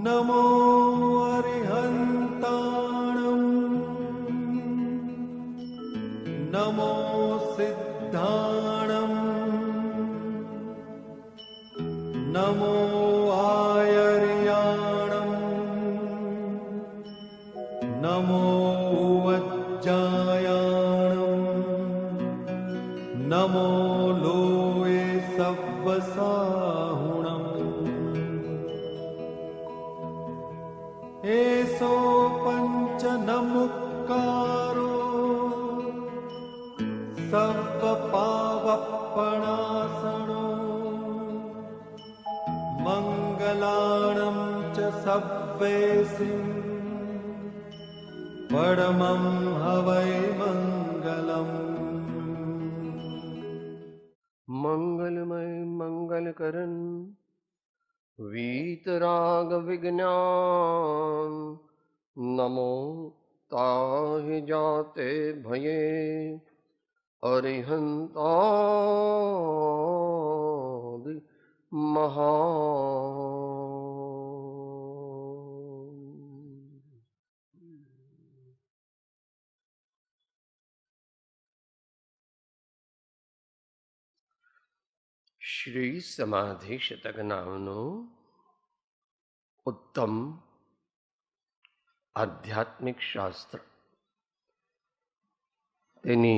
नमो अरिहन्ताणं नमो सिद्धाणं नमो आयर्याणं नमो वज्जायाणं नमो लोये सव्वसाहुणम् एसो पंच नमुक्कारो सर्वपावपणासनो मंगलाणं च सव्वेसिं परमं हवै मंगलम्। मंगलमय मंगल करन वीतराग विज्ञान नमो ताहि जाते भये अरिहंतादि महा श्री समाधि शतक नामनो उत्तम आध्यात्मिक शास्त्र તેની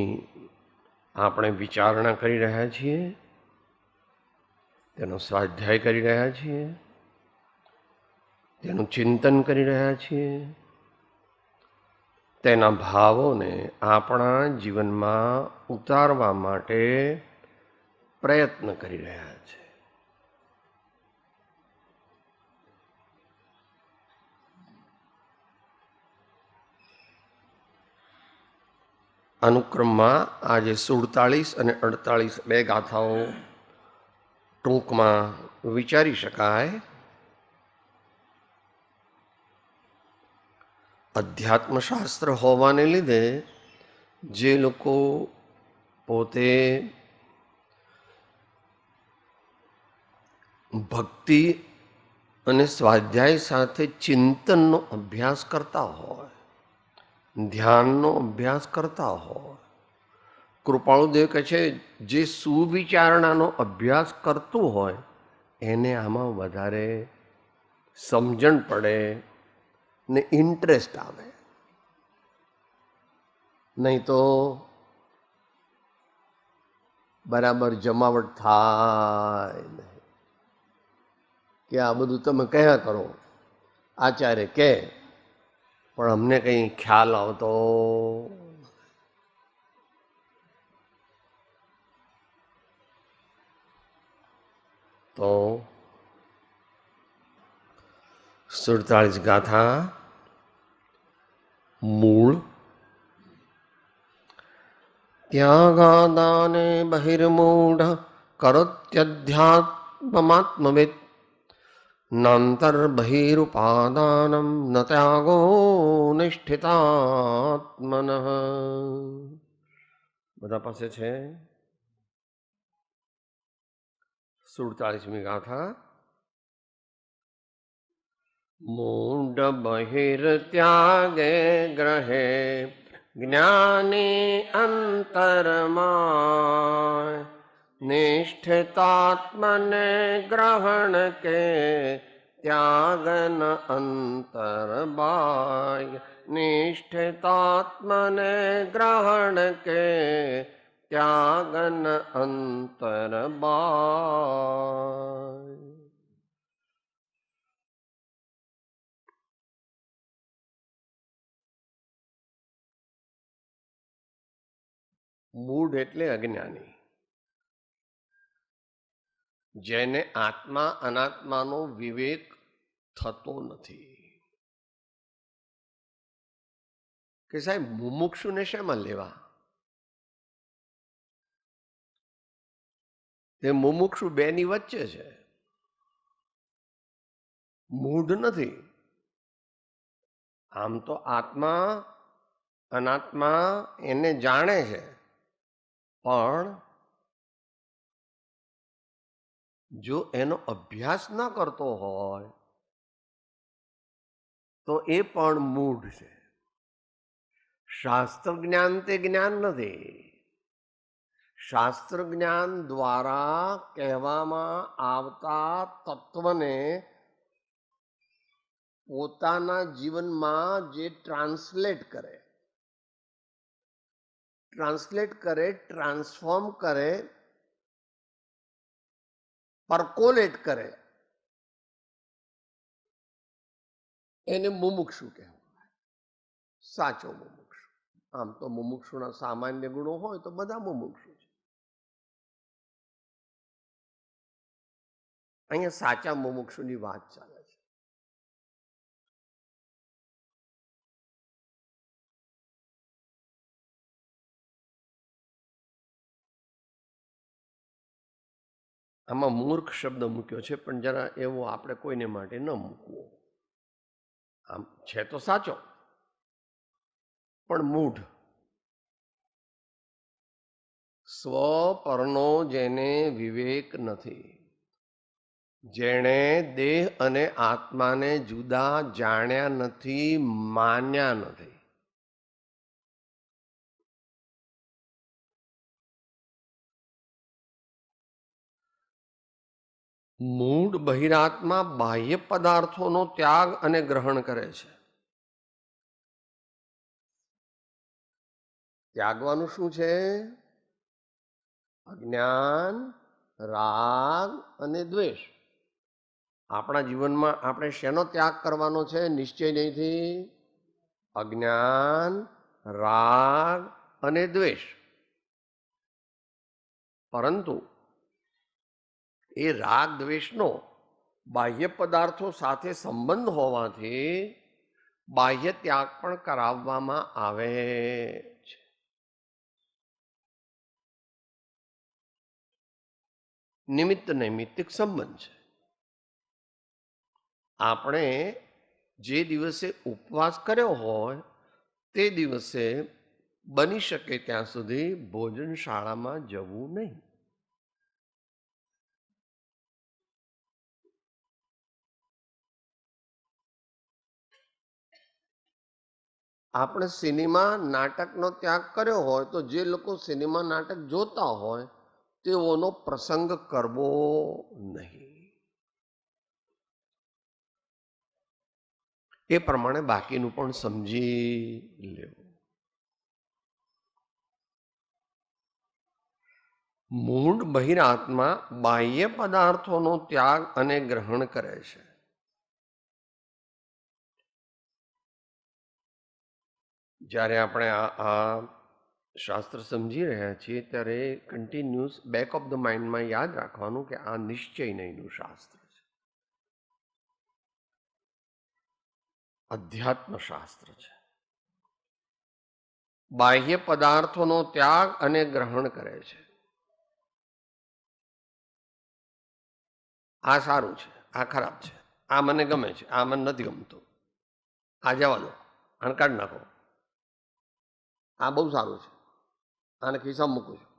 આપણે વિચારણા કરી રહ્યા છીએ, તેનો સ્વાધ્યાય કરી રહ્યા છીએ, તેનું ચિંતન કરી રહ્યા છીએ, તેના ભાવોને આપણા જીવનમાં ઉતારવા માટે પ્રયત્ન કરી રહ્યા છે. અનુક્રમમાં આજે 47 અને 48 બે ગાથાઓ ટૂંકમાં વિચારી શકાય. અધ્યાત્મશાસ્ત્ર હોવાને લીધે જે લોકો પોતે ભક્તિ અને સ્વાધ્યાય સાથે ચિંતનનો અભ્યાસ કરતા હોય, ધ્યાનનો અભ્યાસ કરતા હોય, કૃપાળુદેવ કહે છે જે સુવિચારણાનો અભ્યાસ કરતું હોય એને આમાં વધારે સમજણ પડે ને ઇન્ટરેસ્ટ આવે. નહીં તો બરાબર જમાવટ થાય નહીં કે આ બધું તમે કયા કરો, આચાર્ય કહે પણ અમને કંઈ ખ્યાલ આવતો. તો 47 ગાથા મૂળ ત્યાગાદાને બહિર્મૂઢ કરોત્યધ્યાત્મમાત્મવિદ નાંતર્બહિરુપાદાનમ ન ત્યાગો નિષ્ઠિતાત્મન. બધા પાસે છે 47મી ગાથા. મૂઢ બહિર્ત્યાગે ગ્રહે જ્ઞાની અંતરમાય નિષ્ઠિતાત્મને ગ્રહણ કે ત્યાગન અંતર બાય. નિષ્ઠિતાત્મને ગ્રહણ કે ત્યાગન અંતર બાય. મૂઢ એટલે અજ્ઞાની, જેને આત્મા અનાત્માનો વિવેક થતો નથી. કે સાહેબ મુમુક્ષુને શેમાં લેવા? તે મુમુક્ષુ બેની વચ્ચે છે, મૂઢ નથી. આમ તો આત્મા અનાત્મા એને જાણે છે, પણ જો એનો અભ્યાસ ન કરતો હોય તો એ પણ મૂઢ છે. શાસ્ત્ર જ્ઞાન તે જ્ઞાન નથી. શાસ્ત્ર જ્ઞાન દ્વારા કહેવામાં આવતા તત્વને પોતાના જીવનમાં જે ટ્રાન્સલેટ કરે, ટ્રાન્સફોર્મ કરે, પરકોલેટ કરે, એને મુમુક્ષુ કહેવાય, સાચો મુમુક્ષુ. આમ તો મુમુક્ષુના સામાન્ય ગુણો હોય તો બધા મુમુક્ષુ છે. અહીંયા સાચા મુમુક્ષુની વાત ચાલે છે. આમાં મૂર્ખ શબ્દ મૂક્યો છે, પણ જરા એવો આપણે કોઈને માટે ન મૂકવો. આમ છે તો સાચો, પણ મૂઢ. સ્વ પરનો જેને વિવેક નથી, જેણે દેહ અને આત્માને જુદા જાણ્યા નથી, માન્યા નથી, મૂઢ બહિરાત્મા બાહ્ય પદાર્થોનો ત્યાગ અને ગ્રહણ કરે છે. ત્યાગવાનું શું છે? અજ્ઞાન, રાગ અને દ્વેષ. આપણા જીવનમાં આપણે શેનો ત્યાગ કરવાનો છે? નિશ્ચય નહીંથી અજ્ઞાન, રાગ અને દ્વેષ. પરંતુ એ રાગ દ્વેષનો બાહ્ય પદાર્થો સાથે સંબંધ હોવાથી બાહ્ય ત્યાગ પણ કરાવવામાં આવે છે. નિમિત્ત નૈમિત્તિક સંબંધ છે. આપણે જે દિવસે ઉપવાસ કર્યો હોય તે દિવસે બની શકે ત્યાં સુધી ભોજનશાળામાં જવું નહીં. આપણે સિનેમા નાટકનો ત્યાગ કર્યો હોય તો જે લોકો સિનેમા નાટક જોતા હોય તેઓનો પ્રસંગ કરવો નહીં. એ પ્રમાણે બાકીનું પણ સમજી લેવું. મૂઢ બહિરાત્મા બાહ્ય પદાર્થોનો ત્યાગ અને ગ્રહણ કરે છે. જ્યારે આપણે આ શાસ્ત્ર સમજી રહ્યા છીએ ત્યારે કન્ટિન્યુઅસ બેક ઓફ ધ માઇન્ડમાં યાદ રાખવાનું કે આ નિશ્ચય નહીંનું શાસ્ત્ર છે, અધ્યાત્મ શાસ્ત્ર છે. બાહ્ય પદાર્થોનો ત્યાગ અને ગ્રહણ કરે છે. આ સારું છે, આ ખરાબ છે, આ મને ગમે છે, આ મને નથી ગમતું, આ જવા દો, આને કાઢી નાખો, આ બહુ સારું છે, આને ખિસ્સામાં મૂકું છું.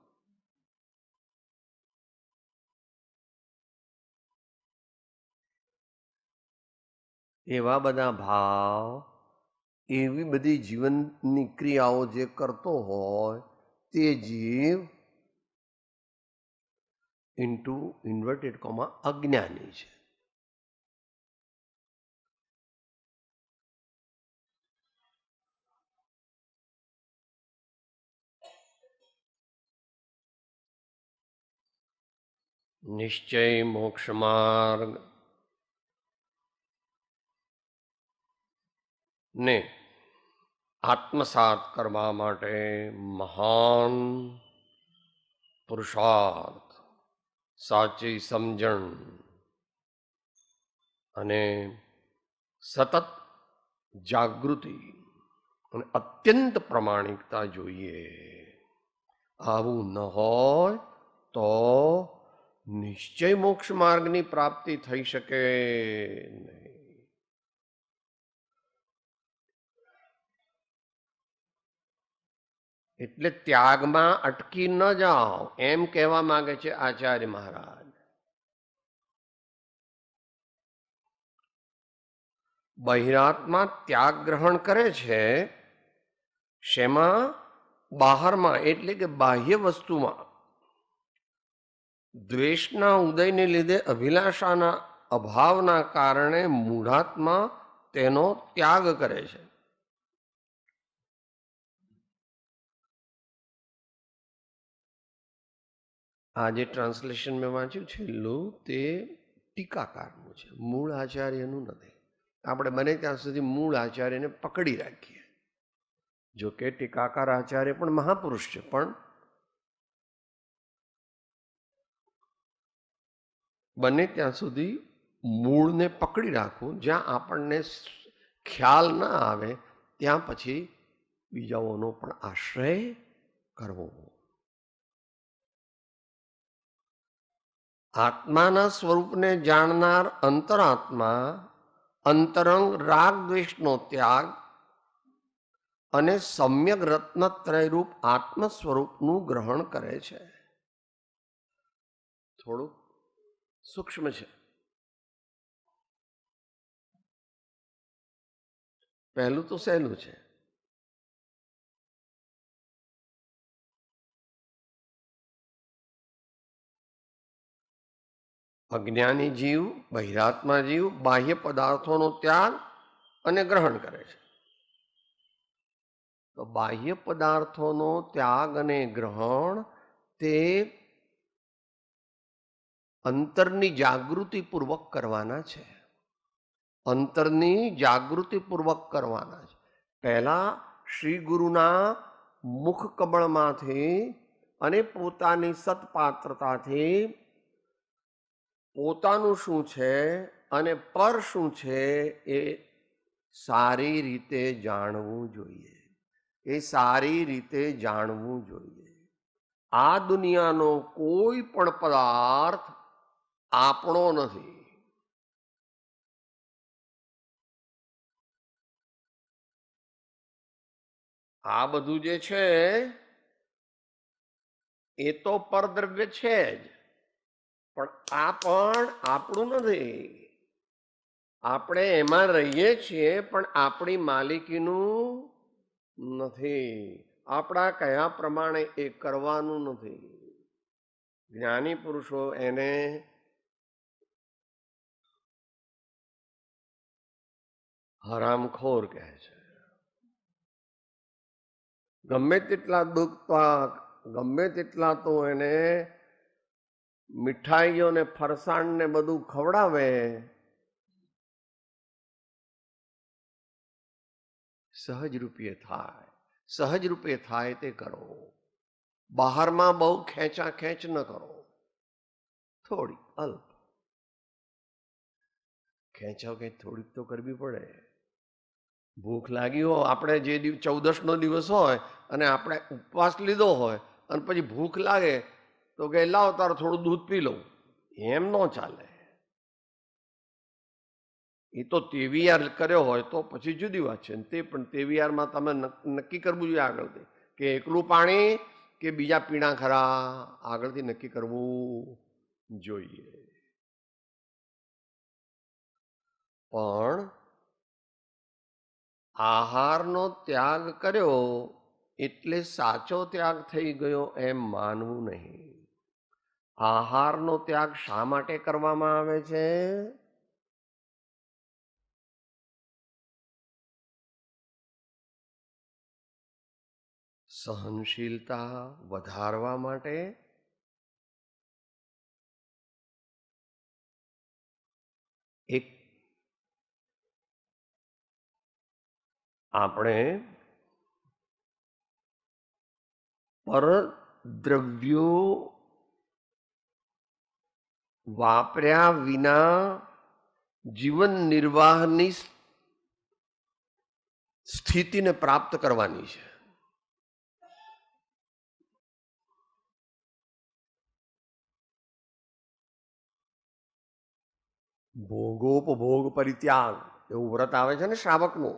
એવા બધા ભાવ, એવી બધી જીવનની ક્રિયાઓ જે કરતો હોય તે જીવ ઇન્ટુ ઇન્વર્ટેડ કોમા અજ્ઞાની છે. નિશ્ચય મોક્ષ માર્ગ ને આત્મસાત કરવા માટે મહાન પુરુષાર્થ, સાચી સમજણ અને સતત જાગૃતિ અને અત્યંત પ્રમાણિકતા જોઈએ. આવું ન હોય તો નિશ્ચય મોક્ષ માર્ગની પ્રાપ્તિ થઈ શકે નહીં. એટલે ત્યાગમાં અટકી ન જાઓ એમ કહેવા માંગે છે આચાર્ય મહારાજ. બહિરાત્મા ત્યાગ ગ્રહણ કરે છે શેમાં? બહારમાં, એટલે કે બાહ્ય વસ્તુમાં. દ્વેષના ઉદયને લીધે અભિલાષાના અભાવના કારણે મૂઢાત્મા તેનો ત્યાગ કરે છે. આ જે ટ્રાન્સલેશન મેં વાંચ્યું છેલ્લું તે ટીકાકારનું છે, મૂળ આચાર્યનું નથી. આપણે બને ત્યાં સુધી મૂળ આચાર્યને પકડી રાખીએ. જો કે ટીકાકાર આચાર્ય પણ મહાપુરુષ છે, પણ બને ત્યાં સુધી મૂળને પકડી રાખવું. જ્યાં આપણને ખ્યાલ ના આવે ત્યાં પછી બીજાઓનો પણ આશ્રય કરવો. આત્માના સ્વરૂપને જાણનાર અંતરાત્મા અંતરંગ રાગ દ્વેષનો ત્યાગ અને સમ્યક રત્નત્રયરૂપ આત્મ સ્વરૂપનું ગ્રહણ કરે છે. થોડુંક સૂક્ષ્મ છે. પહેલું તો સહેલું છે. અજ્ઞાની જીવ, બહિરાત્મા જીવ બાહ્ય પદાર્થોનો ત્યાગ અને ગ્રહણ કરે છે. તો બાહ્ય પદાર્થોનો ત્યાગ અને ગ્રહણ તે અંતરની જાગૃતિપૂર્વક કરવાના છે. અંતરની જાગૃતિપૂર્વક કરવાના છે. પહેલા શ્રી ગુરુના મુખ કમળમાંથી અને પોતાની સત્પાત્રતાથી પોતાનું શું છે અને પર શું છે એ સારી રીતે જાણવું જોઈએ. એ સારી રીતે જાણવું જોઈએ. આ દુનિયાનો કોઈ પણ પદાર્થ આપણો નથી. આ બધું જે છે એ તો પરદ્રવ્ય છે જ, પણ આ પણ આપણું નથી. આપણે એમાં રહીએ છીએ પણ આપણી માલિકીનું નથી. આપણા કયા પ્રમાણે એ કરવાનું નથી. જ્ઞાની પુરુષો એને હરામખોર કહે છે. ગમે તેટલા દુઃખ, ગમે તેટલા તો એને મીઠાઈઓ ને ફરસાણ ને બધું ખવડાવે, સહજ રૂપે થાય. સહજ રૂપે થાય તે કરો. બહારમાં બહુ ખેંચા ખેંચ ન કરો. થોડી અલ્પ ખેંચાવ ખેંચ થોડીક તો કરવી પડે. ભૂખ લાગી હોય, આપણે જે 14નો દિવસ હોય અને આપણે ઉપવાસ લીધો હોય અને પછી ભૂખ લાગે તો કે લાવ તારે થોડું દૂધ પી લઉં, એમ ન ચાલે. એ તો તેવિયાર કર્યો હોય તો પછી જુદી વાત છે. તે પણ તેવિયારમાં તમે નક્કી કરવું જોઈએ આગળથી કે એકલું પાણી કે બીજા પીણા ખરા, આગળથી નક્કી કરવું જોઈએ. પણ આહારનો ત્યાગ કર્યો એટલે સાચો ત્યાગ થઈ ગયો એમ માનવું નહીં. આહારનો ત્યાગ શા માટે કરવામાં આવે છે? સહનશીલતા વધારવા માટે, એક આપણે પરદ્રવ્યો વાપર્યા વિના જીવન નિર્વાહની સ્થિતિને પ્રાપ્ત કરવાની છે. ભોગોપભોગ પરિત્યાગ એવું વ્રત આવે છે ને શ્રાવકનું.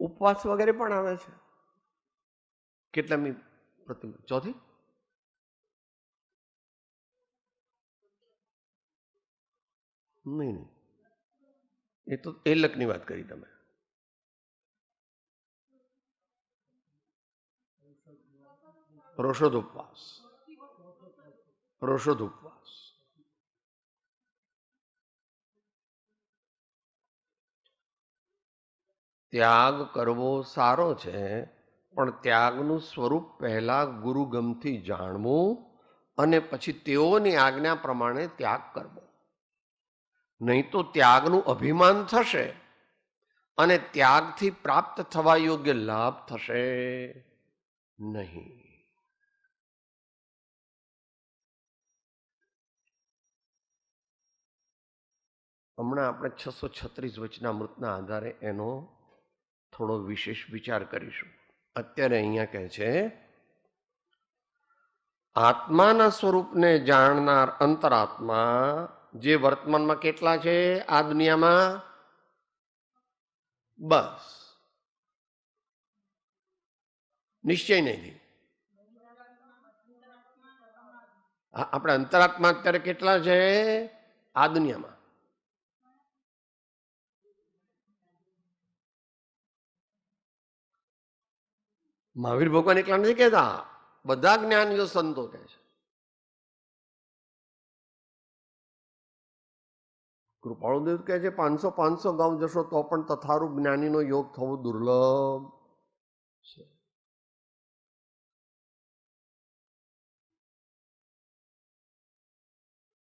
ઉપવાસ વગેરે પણ આવે છે કેટલામી પ્રતિમા? ચોથી? નહીં, એ તો એલકની વાત કરી તમે. પ્રોષોદોપવાસ. પ્રોષોદોપવાસ. ત્યાગ કરવો સારો છે, પણ ત્યાગનું સ્વરૂપ પહેલા ગુરુગમથી જાણવું અને પછી તેઓની આજ્ઞા પ્રમાણે ત્યાગ કરવો. નહીં તો ત્યાગનું અભિમાન થશે અને ત્યાગથી પ્રાપ્ત થવા યોગ્ય લાભ થશે નહીં. હમણાં આપણે 636 વચનામૃતના આધારે એનો થોડો વિશેષ વિચાર કરીશું. અત્યારે અહીંયા કહે છે, આત્માના સ્વરૂપને જાણનાર અંતરાત્મા જે વર્તમાનમાં કેટલા છે આ દુનિયામાં? બસ નિશ્ચય નહીં. આપણે અંતરાત્મા અત્યારે કેટલા છે આ દુનિયામાં? મહાવીર ભગવાન એકલા નથી કહેતા, બધા જ્ઞાનીઓ સંતો કહે છે. કૃપાળુદેવ કહે છે 500 ગામ જશો તો પણ તથારૂપ જ્ઞાનીનો યોગ થવો દુર્લભ છે.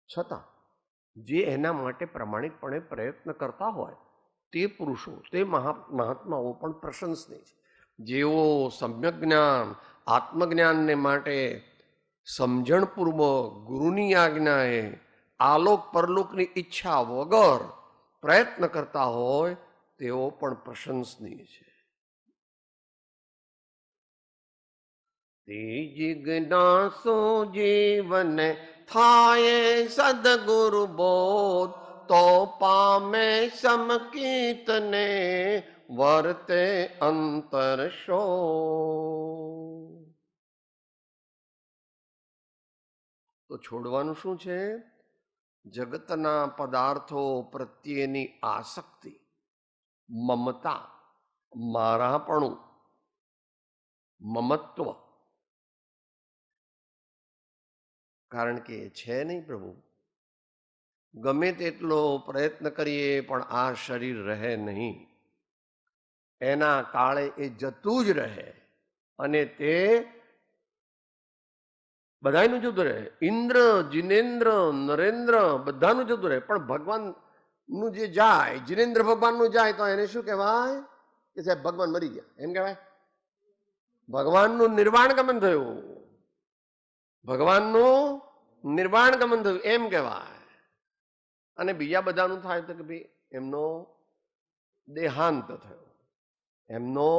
છતાં જે એના માટે પ્રમાણિકપણે પ્રયત્ન કરતા હોય તે પુરુષો, તે મહાત્માઓ પણ પ્રશંસનીય છે. જેઓ સમ્યક જ્ઞાન, આત્મજ્ઞાનને માટે સમજણપૂર્વક ગુરુની આજ્ઞાએ આલોક પરલોકની ઈચ્છા વગર પ્રયત્ન કરતા હોય તેઓ પણ પ્રશંસનીય છે. તે જિજ્ઞાસો જીવન થાય સદગુરુ બોધ, તો પામે સમકીતને વર્તે અંતર શો. તો છોડવાનું શું છે? જગતના પદાર્થો પ્રત્યેની આસક્તિ, મમતા, મારાપણું, મમત્વ. કારણ કે છે નહીં પ્રભુ, ગમે તેટલો પ્રયત્ન કરીએ પણ આ શરીર રહે નહીં. એના કાળે એ જતું જ રહે અને તે બધાનું જતું રહે. ઇન્દ્ર, જિનેન્દ્ર, નરેન્દ્ર બધાનું જતું રહે, પણ ભગવાનનું જે જાય, જિનેન્દ્ર ભગવાનનું જાય તો એને શું કહેવાય? કે સાહેબ ભગવાન મરી ગયા એમ કહેવાય. ભગવાનનું નિર્વાણ ગમન થયું, ભગવાનનું નિર્વાણ ગમન થયું એમ કહેવાય. અને બીજા બધાનું થાય તો કે ભાઈ એમનો દેહાંત થયો, એમનો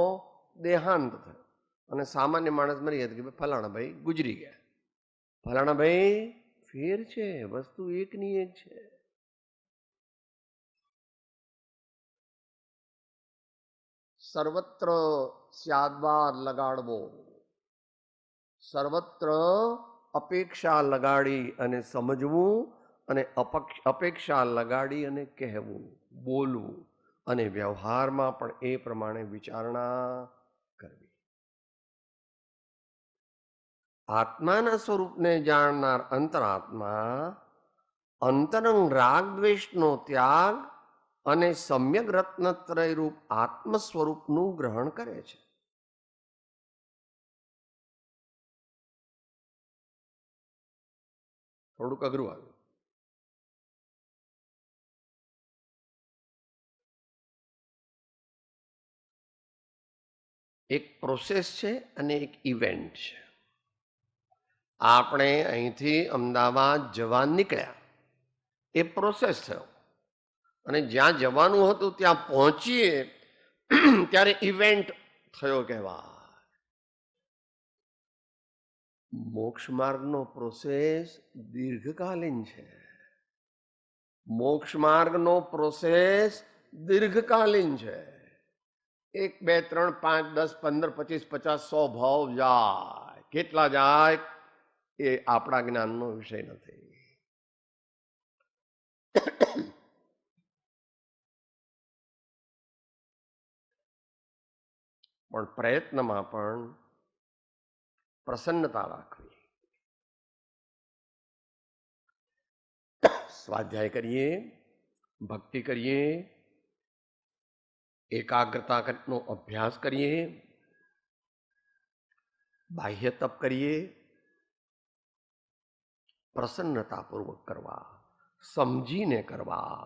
દેહાંત થયો. અને સામાન્ય માણસ મરી ગયા કે ભાઈ ફલાણા ભાઈ ગુજરી ગયા. ફલાણા ભાઈ ફેર છે, વસ્તુ એકની એક છે. સર્વત્ર સ્યાદવાદ લગાડવો, સર્વત્ર અપેક્ષા લગાડી અને સમજવું, અને અપેક્ષા લગાડી અને કહેવું, બોલવું, અને વ્યવહારમાં પણ એ પ્રમાણે વિચારણા કરવી. આત્માના સ્વરૂપને જાણનાર અંતરાત્મા અંતરંગ રાગ દ્વેષનો ત્યાગ અને સમ્યક રત્નત્રય રૂપ આત્મ સ્વરૂપનું ગ્રહણ કરે છે. થોડુંક અઘરું આવ્યું. એક પ્રોસેસ છે અને એક ઇવેન્ટ છે. આપણે અહીંથી અમદાવાદ જવા નીકળ્યા, એ પ્રોસેસ થયો, અને જ્યાં જવાનું હતું ત્યાં પહોંચીએ ત્યારે ઇવેન્ટ થયો કહેવાય. મોક્ષ માર્ગનો પ્રોસેસ દીર્ઘકાલીન છે. મોક્ષ માર્ગનો પ્રોસેસ દીર્ઘકાલીન છે. 1 2 3 5 10 15 25 50 100 ભાવ જાય. કેટલા જાય એ આપણા જ્ઞાનનો વિષય નથી. પણ પ્રયત્નમાં પણ પ્રસન્નતા રાખવી. સ્વાધ્યાય કરીએ, ભક્તિ કરીએ, એકાગ્રતાનો અભ્યાસ કરીએ, બાહ્ય તપ કરીએ, પ્રસન્નતાપૂર્વક કરવા, સમજીને કરવા.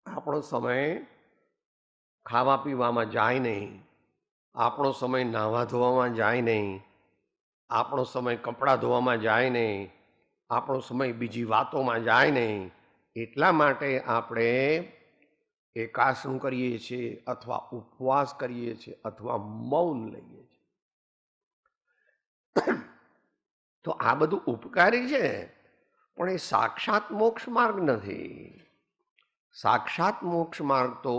આપણો સમય ખાવા પીવામાં જાય નહીં, આપણો સમય નાહવા ધોવામાં જાય નહીં, આપણો સમય કપડાં ધોવામાં જાય નહીં, આપણો સમય બીજી વાતોમાં જાય નહીં. એટલા માટે આપણે એકાસન કરીએ છીએ, અથવા ઉપવાસ કરીએ છીએ, અથવા મૌન લઈએ છીએ. તો આ બધું ઉપકારી છે, પણ એ સાક્ષાત મોક્ષ માર્ગ નથી. સાક્ષાત મોક્ષ માર્ગ તો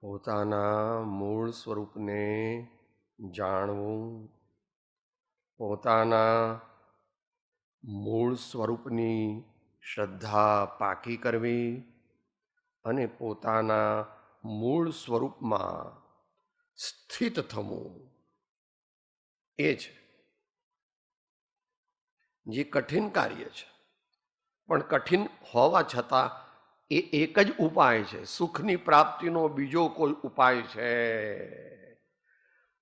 પોતાના મૂળ સ્વરૂપને જાણવું, પોતાના મૂળ સ્વરૂપની શ્રદ્ધા પાકી કરવી અને પોતાના મૂળ સ્વરૂપમાં સ્થિત થવું, એ છે જે કઠિન કાર્ય છે. પણ કઠિન હોવા છતાં એ એક જ ઉપાય છે. સુખની પ્રાપ્તિનો બીજો કોઈ ઉપાય છે?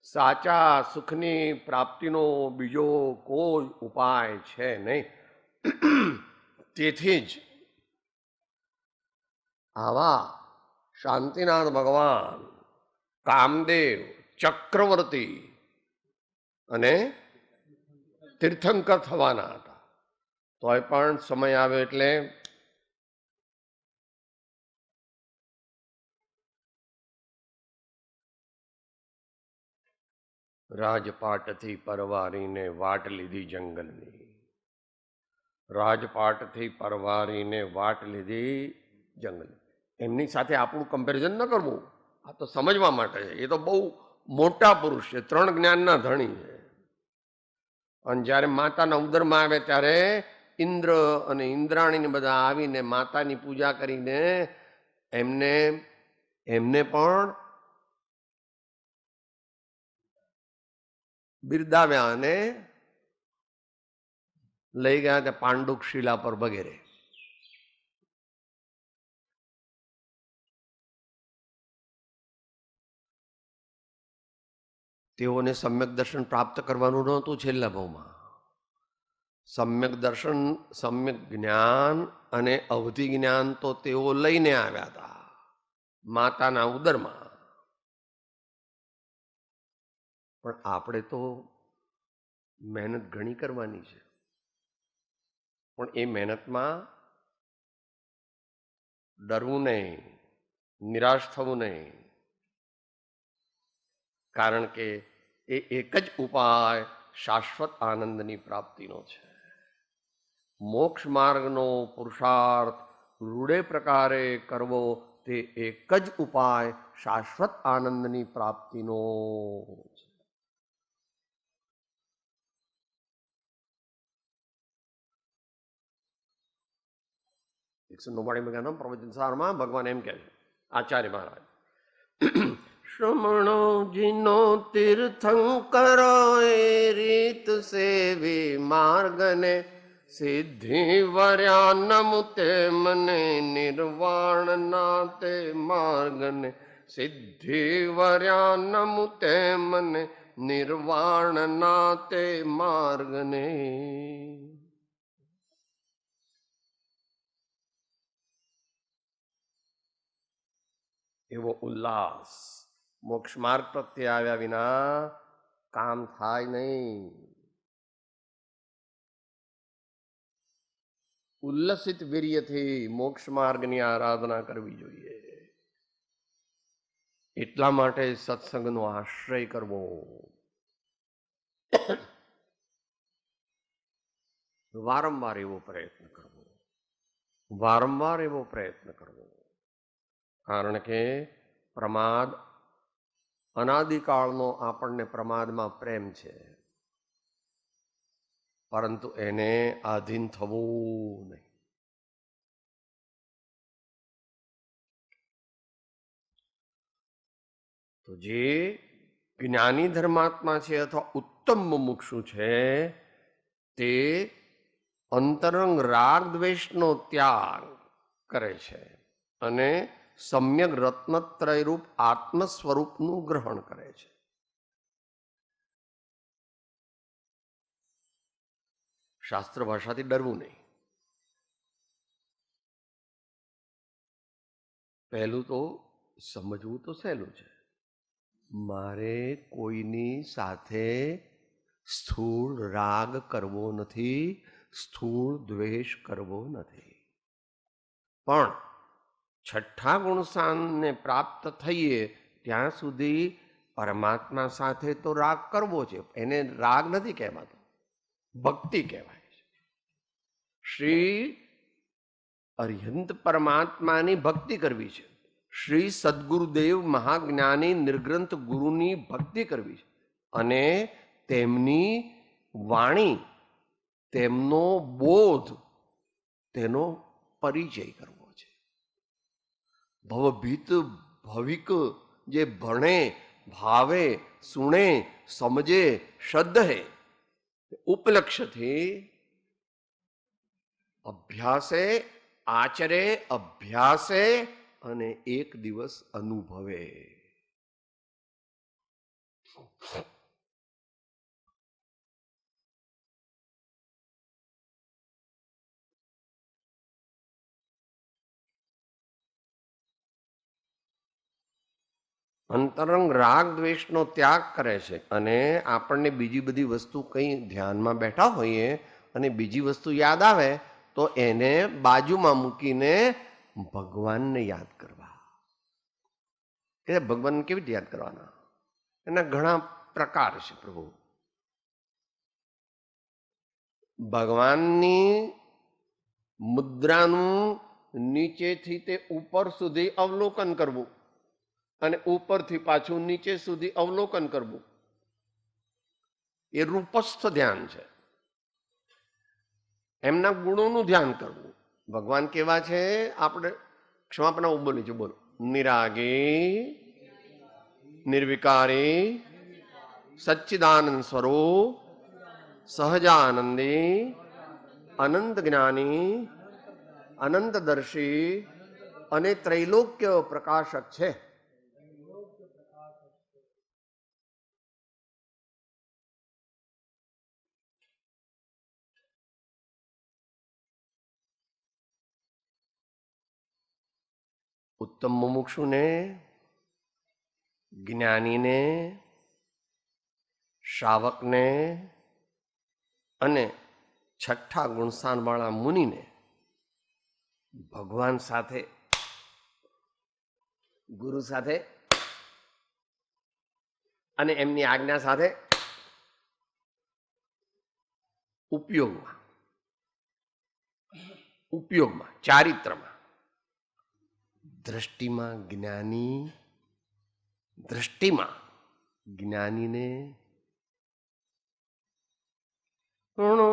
સાચા સુખની પ્રાપ્તિનો બીજો કોઈ ઉપાય છે નહીં. તેથી જ આવા શાંતિનાથ ભગવાન, કામદેવ, ચક્રવર્તી અને તીર્થંકર થવાના હતા. તોય પણ સમય આવે એટલે રાજપાટથી પરવારીને વાટ લીધી જંગલની. રાજપાટથી પરવારીને વાટ લીધી જંગલ. એમની સાથે આપણું કમ્પેરિઝન ન કરવું. આ તો સમજવા માટે છે. એ તો બહુ મોટા પુરુષ છે, 3 જ્ઞાનના ધણી છે. અને જ્યારે માતાના ઉદરમાં આવે ત્યારે ઇન્દ્ર અને ઇન્દ્રાણીને બધા આવીને માતાની પૂજા કરીને એમને પણ બિરદાવ્યા અને લઈ ગયા ત્યાં પાંડુક શિલા પર વગેરે. તેઓને સમ્યક દર્શન પ્રાપ્ત કરવાનું નહોતું છેલ્લા ભાવમાં. સમ્યક દર્શન, સમ્યક જ્ઞાન અને અવધિ જ્ઞાન તો તેઓ લઈને આવ્યા હતા માતાના ઉદરમાં. પણ આપણે તો મહેનત ઘણી કરવાની છે. પણ એ મહેનતમાં ડરવું નહીં, નિરાશ થવું નહીં. કારણ કે એ એક જ ઉપાય શાશ્વત આનંદની પ્રાપ્તિનો છે. મોક્ષ માર્ગનો પુરુષાર્થ રૂઢે પ્રકારે કરવો તે એક જ ઉપાય શાશ્વત આનંદની પ્રાપ્તિનો છે. 199 પ્રવચન સારમાં ભગવાન એમ કહે છે, આચાર્ય મહારાજ, શ્રમણોજીનો તીર્થંકર એ રીત સેવી માર્ગને, સિદ્ધિ વર્યાનમુ તે મને નિર્વાણ ના તે માર્ગને, સિદ્ધિ વર્યાનમુ તે મને નિર્વાણ ના તે માર્ગને. એવો ઉલ્લાસ મોક્ષ માર્ગ પ્રત્યે આવ્યા વિના કામ થાય નહીં. ઉલ્લસિત વીર્યથી મોક્ષ માર્ગની આરાધના કરવી જોઈએ. એટલા માટે સત્સંગનો આશ્રય કરવો, વારંવાર એવો પ્રયત્ન કરવો, વારંવાર એવો પ્રયત્ન કરવો. કારણ કે પ્રમાદ, અનાદિકાળનો આપણને પ્રમાદમાં પ્રેમ છે, પરંતુ એને આધીન થવું નહીં. તો જે જ્ઞાની ધર્માત્મા છે અથવા ઉત્તમ મુમુક્ષુ છે તે અંતરંગ રાગ દ્વેષનો ત્યાગ કરે છે અને સમ્યક રત્નત્રયરૂપ આત્મ સ્વરૂપનું ગ્રહણ કરે છે. શાસ્ત્ર ભાષાથી ડરવું નહીં. પહેલું તો સમજવું તો સહેલું છે. મારે કોઈની સાથે સ્થૂળ રાગ કરવો નથી, સ્થૂળ દ્વેષ કરવો નથી. પણ છઠ્ઠા ગુણસ્થાનને પ્રાપ્ત થઈએ ત્યાં સુધી પરમાત્મા સાથે તો રાગ કરવો છે. એને રાગ નથી કહેવાતો, ભક્તિ કહેવાય છે. શ્રી અર્યંત પરમાત્માની ભક્તિ કરવી છે. શ્રી સદગુરુદેવ મહાજ્ઞાની નિર્ગ્રંથ ગુરુની ભક્તિ કરવી છે અને તેમની વાણી, તેમનો બોધ, તેનો પરિચય કરવો છે. ભવભીત ભવિક જે ભણે, ભાવે, સુણે, સમજે, શ્રદ્ધે, ઉપલક્ષ્યથી અભ્યાસે, આચરે, અભ્યાસે અને એક દિવસ અનુભવે. અંતરંગ રાગ દ્વેષનો ત્યાગ કરે છે અને આપણને બીજી બધી વસ્તુ કંઈ ધ્યાનમાં બેઠા હોઈએ અને બીજી વસ્તુ યાદ આવે તો એને બાજુમાં મૂકીને ભગવાનને યાદ કરવા. એ ભગવાનને કેવી રીતે યાદ કરવાના? એના ઘણા પ્રકાર છે પ્રભુ. ભગવાનની મુદ્રાનું નીચેથી તે ઉપર સુધી અવલોકન કરવું અને ઉપરથી પાછું નીચે સુધી અવલોકન કરવું, એ રૂપસ્થ ધ્યાન છે. એમના ગુણોનું ધ્યાન કરવું. ભગવાન કેવા છે આપણે ક્ષમાપના બોલી છે. બોલો. નિરાગી, નિર્વિકારી, સચ્ચિદાનંદ સ્વરૂપ, સહજાનંદી, અનંત જ્ઞાની, અનંતદર્શી અને ત્રૈલોક્ય પ્રકાશક છે. ઉત્તમ મુમુક્ષુને, જ્ઞાનીને, શ્રાવકને અને છઠ્ઠા ગુણસ્થાનવાળા મુનિને ભગવાન સાથે, ગુરુ સાથે અને એમની આજ્ઞા સાથે ઉપયોગમાં, ચારિત્રમાં, દ્રષ્ટિમાં જ્ઞાનીને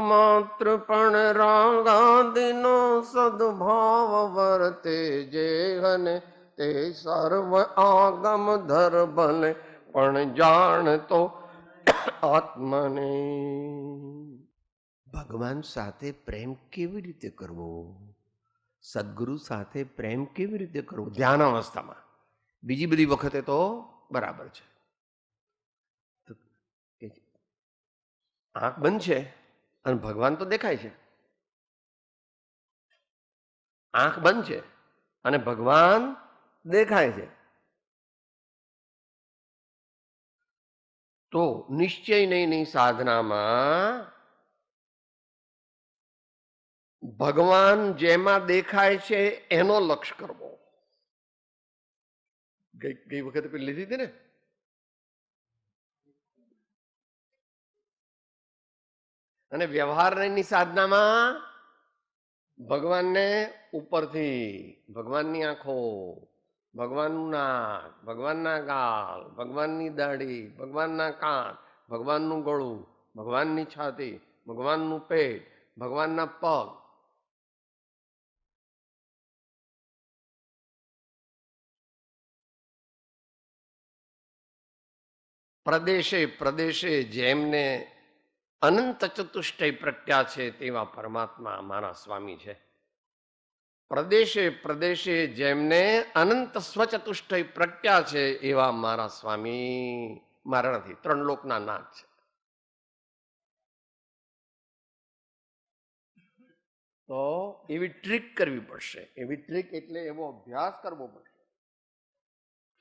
માત્ર પણ રાગાદિનો સદભાવ વર્તે જે હને તે સર્વ આગમ ધર ભલે પણ જાણતો આત્મને. ભગવાન સાથે પ્રેમ કેવી રીતે કરવો? સદગુરુ સાથે પ્રેમ કેવી રીતે કરવો? ધ્યાન અવસ્થામાં. બીજી બધી વખતે તો બરાબર છે. આંખ બંધ છે અને ભગવાન તો દેખાય છે. આંખ બંધ છે અને ભગવાન દેખાય છે. તો નિશ્ચય નહીં સાધનામાં ભગવાન જેમાં દેખાય છે એનો લક્ષ્ય કરવો. ગઈ વખતે પેલી લીધી હતી ને, અને વ્યવહારની સાધનામાં ભગવાનને ઉપરથી, ભગવાનની આંખો, ભગવાનનું નાક, ભગવાનના ગાલ, ભગવાનની દાઢી, ભગવાનના કાન, ભગવાનનું ગળું, ભગવાનની છાતી, ભગવાનનું પેટ, ભગવાનના પગ. પ્રદેશે પ્રદેશે જેમને અનંત ચતુષ્ટય પ્રજ્ઞા છે તેવા પરમાત્મા મારા સ્વામી છે. પ્રદેશે પ્રદેશે જેમને અનંત સ્વચતુષ્ટય પ્રજ્ઞા છે એવા મારા સ્વામી મારા નથી, ત્રણ લોકના નાથ છે. તો એવી ટ્રીક કરવી પડશે. એવી ટ્રીક એટલે એવો અભ્યાસ કરવો પડશે.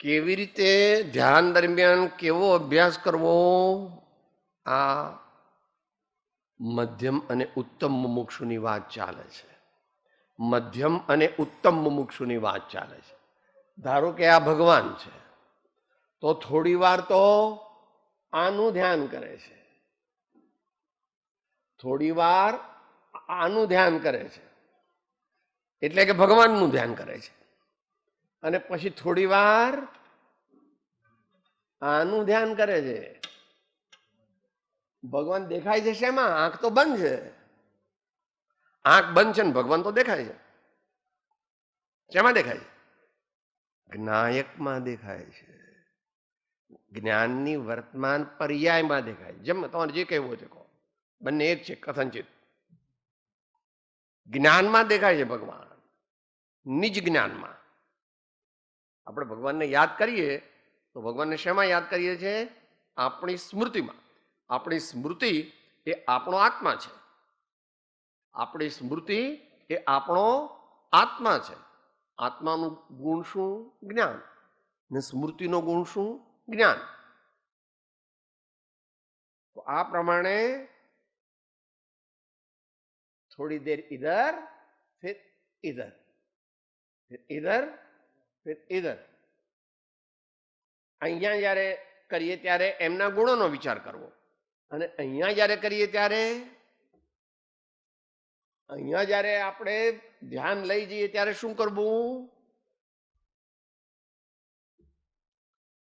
કેવી રીતે ધ્યાન દરમિયાન કેવો અભ્યાસ કરવો? આ મધ્યમ અને ઉત્તમ મુમુક્ષુની વાત ચાલે છે. મધ્યમ અને ઉત્તમ મુમુક્ષુની વાત ચાલે છે. ધારો કે આ ભગવાન છે, તો થોડી વાર તો આનું ધ્યાન કરે છે, થોડી વાર આનું ધ્યાન કરે છે, એટલે કે ભગવાનનું ધ્યાન કરે છે, અને પછી થોડી વાર આનું ધ્યાન કરે છે. ભગવાન દેખાય છે શેમાં? આંખ તો બંધ છે. આંખ બંધ છે ને ભગવાન તો દેખાય છે. શેમાં દેખાય છે? જ્ઞાયકમાં દેખાય છે. જ્ઞાનની વર્તમાન પર્યાયમાં દેખાય. જેમ તમારે જે કહેવું હોય તે કહો, બંને એક છે કથનચિત. જ્ઞાનમાં દેખાય છે ભગવાન, નિજ જ્ઞાનમાં. આપણે ભગવાનને યાદ કરીએ તો ભગવાનને શેમાં યાદ કરીએ છીએ? આપણી સ્મૃતિમાં. આપણી સ્મૃતિ એ આપણો આત્મા છે. આપણી સ્મૃતિ એ આપણો આત્મા છે. આત્માનું ગુણ શું? જ્ઞાન. ને સ્મૃતિનો ગુણ શું? જ્ઞાન. તો આ પ્રમાણે થોડી દેર ઇધર ફિર ઇધર, ફિર ઇધર ફિર ઇધર. અહીંયા જ્યારે કરીએ ત્યારે એમના ગુણોનો વિચાર કરવો, અને અહીંયા જ્યારે કરીએ ત્યારે, અહીંયા જ્યારે આપણે ધ્યાન લઈ જઈએ ત્યારે શું કરવું?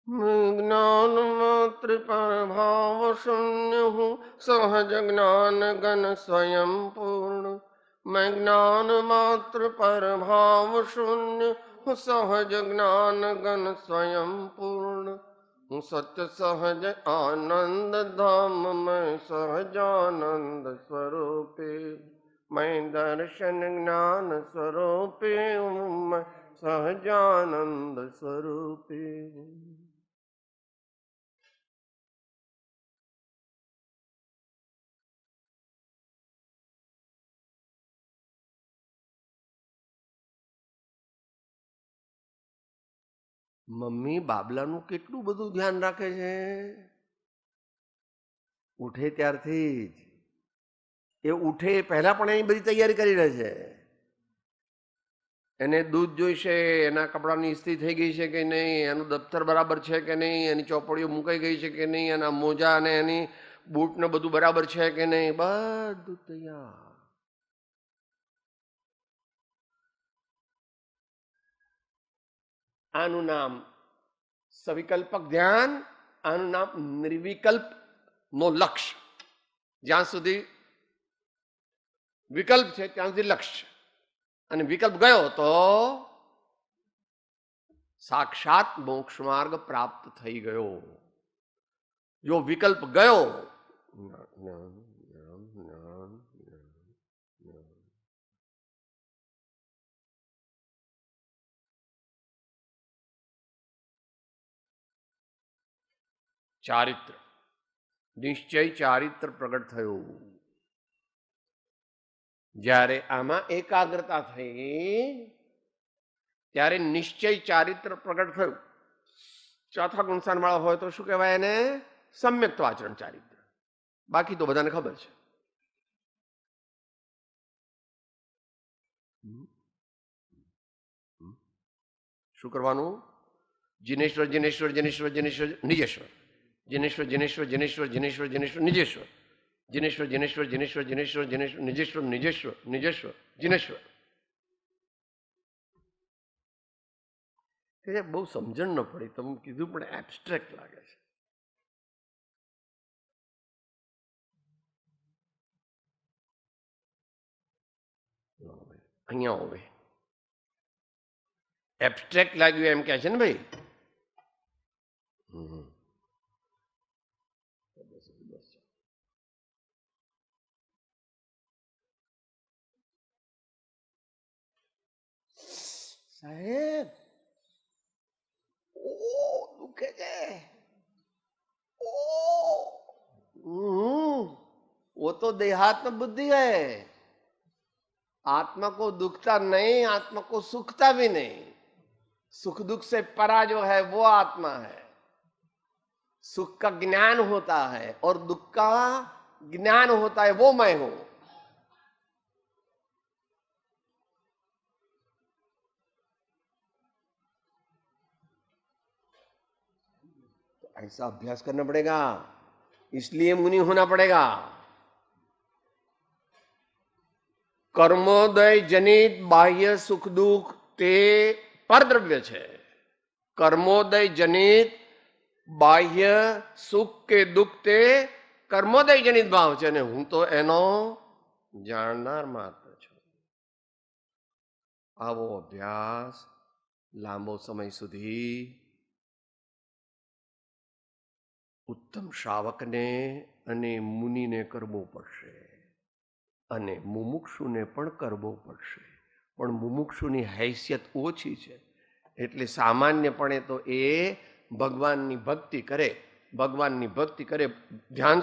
જ્ઞાન માત્ર પ્રભાવ શૂન્ય હું સહજ જ્ઞાન ગણ સ્વયં પૂર્ણ. મેં જ્ઞાન માત્ર પ્રભાવ શૂન્ય હું સહજ જ્ઞાન ગણ સ્વયં પૂર્ણ. હું સત્ય સહજ આનંદ ધામ મેં સહજાનંદ સ્વરૂપે. मैं दर्शन ज्ञान स्वरूपे मैं सहजानंद स्वरूपे. મમ્મી બાબલાનું કેટલું બધું ધ્યાન રાખે છે. ઉઠે ત્યારથી જ એ ઉઠે પહેલા પણ એની બધી તૈયારી કરી રહે છે. એને દૂધ જોઈશે, એના કપડાની ઇસ્ત્રી થઈ ગઈ છે કે નહીં, એનું દફતર બરાબર છે કે નહીં, એની ચોપડીઓ મુકાઈ ગઈ છે કે નહીં, એના મોજા અને એની બૂટ ને બધું બરાબર છે કે નહીં, બધું તૈયાર. આનું નામ સવિકલ્પક ધ્યાન, આનું નામ નિર્વિકલ્પ નો લક્ષ્ય. જ્યાં સુધી વિકલ્પ છે ત્યાં સુધી લક્ષ્ય, અને વિકલ્પ ગયો તો સાક્ષાત મોક્ષ માર્ગ પ્રાપ્ત થઈ ગયો. જો વિકલ્પ ગયો, ચારિત્ર નિશ્ચય ચારિત્ર પ્રગટ થયું. જ્યારે આમાં એકાગ્રતા થઈ ત્યારે નિશ્ચય ચારિત્ર પ્રગટ થયું. ચોથા ગુણસ્થાન વાળા હોય તો શું કહેવાય એને? સમ્યક્ત આચરણ ચારિત્ર. બાકી તો બધાને ખબર છે. શું કરવાનું? જિનેશ્વર જિનેશ્વર જિનેશ્વર જિનેશ્વર નિજેશ્વર, જિનેશ્વર જિનેશ્વર જિનેશ્વર જિનેશ્વર જિનેશ્વર નિજેશ્વર. જિનેશ્વર જિનેશ્વર જિનેશ્વર જિનેશ્વર જિનેશ્વર નિજેશ્વર નિજેશ્વર નિજેશ્વર જિનેશ્વર. કે બહુ સમજણ ન પડી, તમે કીધું પણ એબ્સ્ટ્રેક્ટ લાગે છે. અહીંયા હવે એબ્સ્ટ્રેક્ટ લાગ્યું એમ કે છે ને ભાઈ. સાહેબ દુખે છે, वो तो देहात्म बुद्धि है. आत्मा को दुखता नहीं, आत्मा को सुखता भी नहीं. सुख दुख से परा जो है वो आत्मा है. सुख का ज्ञान होता है और दुख का ज्ञान होता है, वो मैं हूं. तो ऐसा अभ्यास करना पड़ेगा, इसलिए मुनि होना पड़ेगा. कर्मोदय जनित बाह्य सुख दुख ते परद्रव्य છે. કર્મોદય જનિત બાહ્ય સુખ કે દુઃખ તે કર્મોદય જનિત ભાવ છે, અને હું તો એનો જાણનાર માત્ર છું. આવો અભ્યાસ લાંબો સમય સુધી ઉત્તમ શ્રાવકને અને મુનિને કરવો પડશે, અને મુમુક્ષુને પણ કરવો પડશે. પણ મુમુક્ષુની હૈસિયત ઓછી છે, એટલે સામાન્યપણે તો એ ભગવાનની ભક્તિ કરે, ભગવાનની ભક્તિ કરે ધ્યાન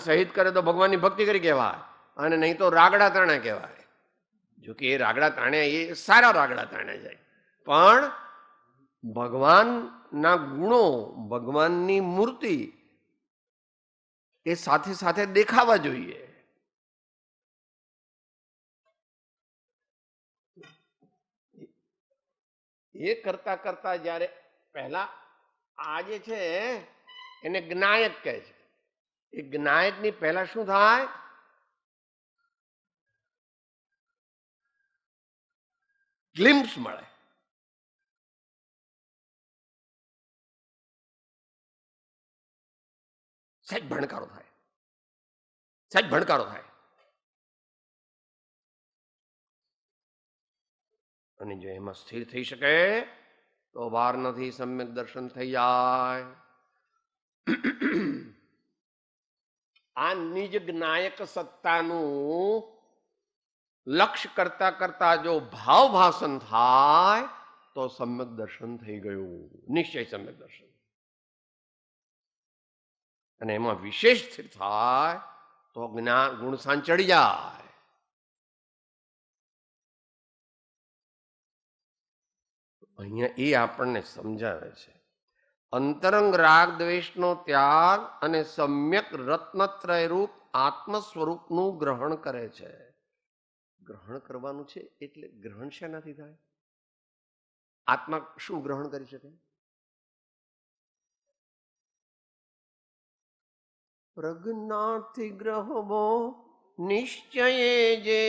સહિત કરે તો ભગવાનની ભક્તિ કરી કહેવાય, અને નહીં તો રાગડા તાણા કહેવાય. જો કે એ રાગડા તાણ્યા એ સારા રાગડા તાણ્યા જાય, પણ ભગવાનના ગુણો, ભગવાનની મૂર્તિ એ સાથે સાથે દેખાવા જોઈએ. એ કરતા કરતા જયારે પહેલા આ જે છે એને જ્ઞાયક કહે છે. એ જ્ઞાયકની પહેલા શું થાય? ગ્લિમ્પ્સ મળે. સહેજ ભણકારો થાય, સહેજ ભણકારો થાય. અને જો એમાં સ્થિર થઈ શકે તો વાર નથી, સમ્યક દર્શન થઈ જાય. આ નિજ જ્ઞાયક સત્તાનું લક્ષ્ય કરતા કરતા જો ભાવ ભાષણ થાય તો સમ્યક દર્શન થઈ ગયું, નિશ્ચય સમ્યક દર્શન. અને એમાં વિશેષ સ્થિર થાય તો જ્ઞાન ગુણ સાંચડી જાય. અહીંયા એ આપણને સમજાવે છે અંતરંગ રાગ દ્વેષનો ત્યાગ અને સમ્યક રત્નત્રય રૂપ આત્મ સ્વરૂપનું ગ્રહણ કરે છે. ગ્રહણ કરવાનું છે એટલે ગ્રહણ શેનાથી થાય? આત્મા શું ગ્રહણ કરી શકે? પ્રજ્ઞાથી ગ્રહવો નિશ્ચયે જે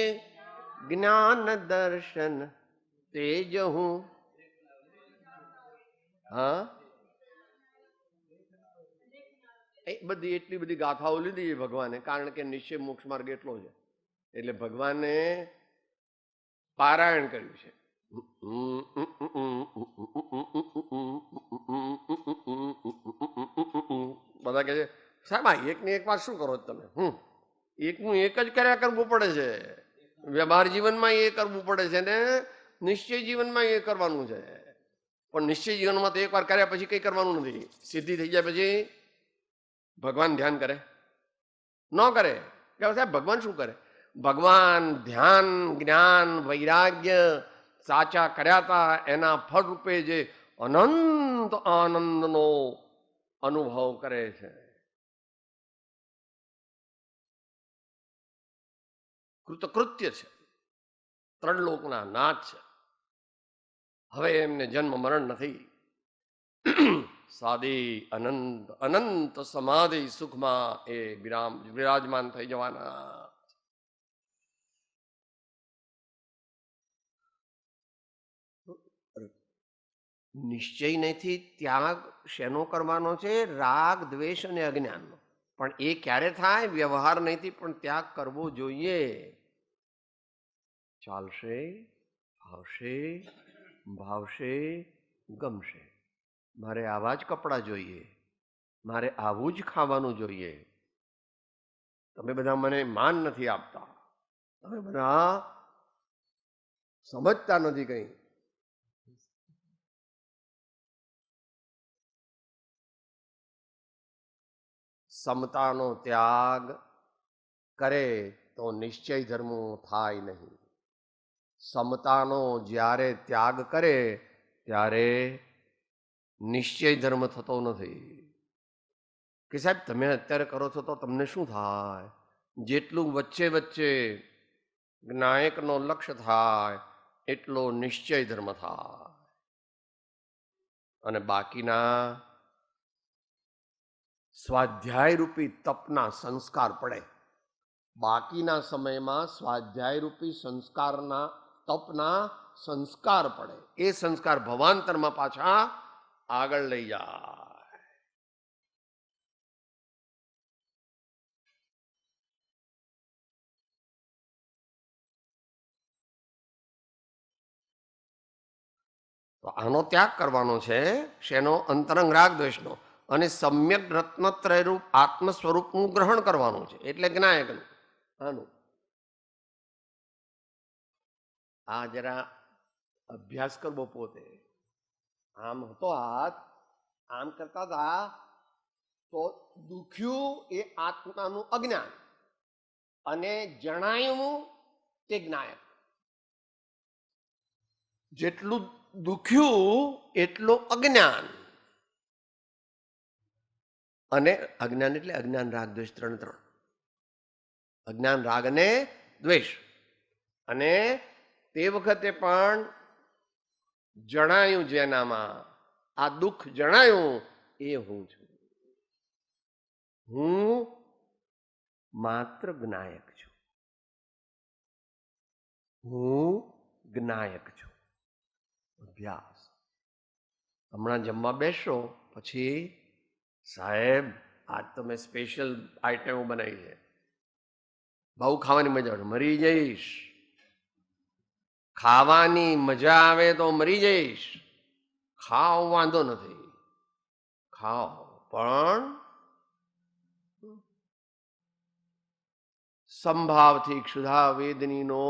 જ્ઞાન દર્શન તેજ હું. હા, એ બધી એટલી બધી ગાથાઓ લીધી ભગવાને, કારણ કે નિશ્ચય મોક્ષ માર્ગ એટલો છે, એટલે ભગવાને પારાયણ કર્યું છે. બધા કહે છે સાહેબ આ એકની એક વાત શું કરો તમે? એકનું એક જ કર્યા કરવું પડે છે. વ્યવહાર જીવનમાં એ કરવું પડે છે ને નિશ્ચય જીવનમાં એ કરવાનું છે. પણ નિશ્ચય જીવનમાં તો એકવાર કર્યા પછી કઈ કરવાનું નથી. સિદ્ધિ થઈ જાય પછી ભગવાન ધ્યાન કરે? ન કરે. કે સાહેબ ભગવાન શું કરે? ભગવાન ધ્યાન, જ્ઞાન, વૈરાગ્ય સાચા કર્યા હતા એના ફળ રૂપે જે અનંત આનંદનો અનુભવ કરે છે. કૃતકૃત્ય છે, ત્રણ લોકના નાથ છે. હવે એમને જન્મ મરણ નથી. સાદી અનંત અનંત સમાધિ સુખમાં એ વિરાજમાન થઈ જવાના. નિશ્ચય નથી ત્યાગ શેનો કરવાનો છે? રાગ, દ્વેષ અને અજ્ઞાનનો. પણ એ ક્યારે થાય? વ્યવહાર નથી, પણ ત્યાગ કરવો જોઈએ. ચાલશે, ભાવશે, ભાવશે, ગમશે. મારે આવા જ કપડાં જોઈએ, મારે આવું જ ખાવાનું જોઈએ. તમે બધા મને માન નથી આપતા, તમે બધા સમજતા નથી કઈ. સમતાનો ત્યાગ કરે તો નિશ્ચય ધર્મ થાય નહીં. સમતાનો જ્યારે ત્યાગ કરે ત્યારે નિશ્ચય ધર્મ થતો નથી. કે સાહેબ તમે અત્યારે કરો છો તો તમને શું થાય? જેટલું વચ્ચે વચ્ચે જ્ઞાયકનો લક્ષ્ય થાય એટલો નિશ્ચય ધર્મ થાય. અને બાકીના સ્વાધ્યાયરૂપી તપના સંસ્કાર પડે. બાકીના સમયમાં સ્વાધ્યાયરૂપી સંસ્કારના તપના સંસ્કાર પડે. એ સંસ્કાર ભવાંતરમાં પાછા આગળ લઈ જાય. તો આનો ત્યાગ કરવાનો છે. શેનો? અંતરંગ રાગ દ્વેષનો. અને સમ્યક રત્નત્રય રૂપ આત્મ સ્વરૂપનું ગ્રહણ કરવાનું છે, એટલે જ્ઞાયકનું. આનું આ જરા અભ્યાસ કરવો પોતે. આમ હતો હાથ, આમ કરતા હતા તો દુખ્યું એ આત્માનું અજ્ઞાન અને જણાયું તે જ્ઞાયક. જેટલું દુખ્યું એટલું અજ્ઞાન. અને અજ્ઞાન એટલે અજ્ઞાન, રાગ, દ્વેષ ત્રણ. અજ્ઞાન, રાગ અને દ્વેષ. અને તે વખતે પણ જણાયું જેનામાં આ દુઃખ જણાયું એ હું છું. હું માત્ર જ્ઞાયક છું. હું જ્ઞાયક છું. અભ્યાસ. હમણાં જમવા બેસો પછી સાહેબ આજ તો મેં સ્પેશિયલ આઈટમો બનાવી છે, બહુ ખાવાની મજા આવે, મરી જઈશ. ખાવાની મજા આવે તો મરી જઈશ. ખાઓ વાંધો નથી, ખાઓ, પણ સંભાવથી ક્ષુધા વેદનીનો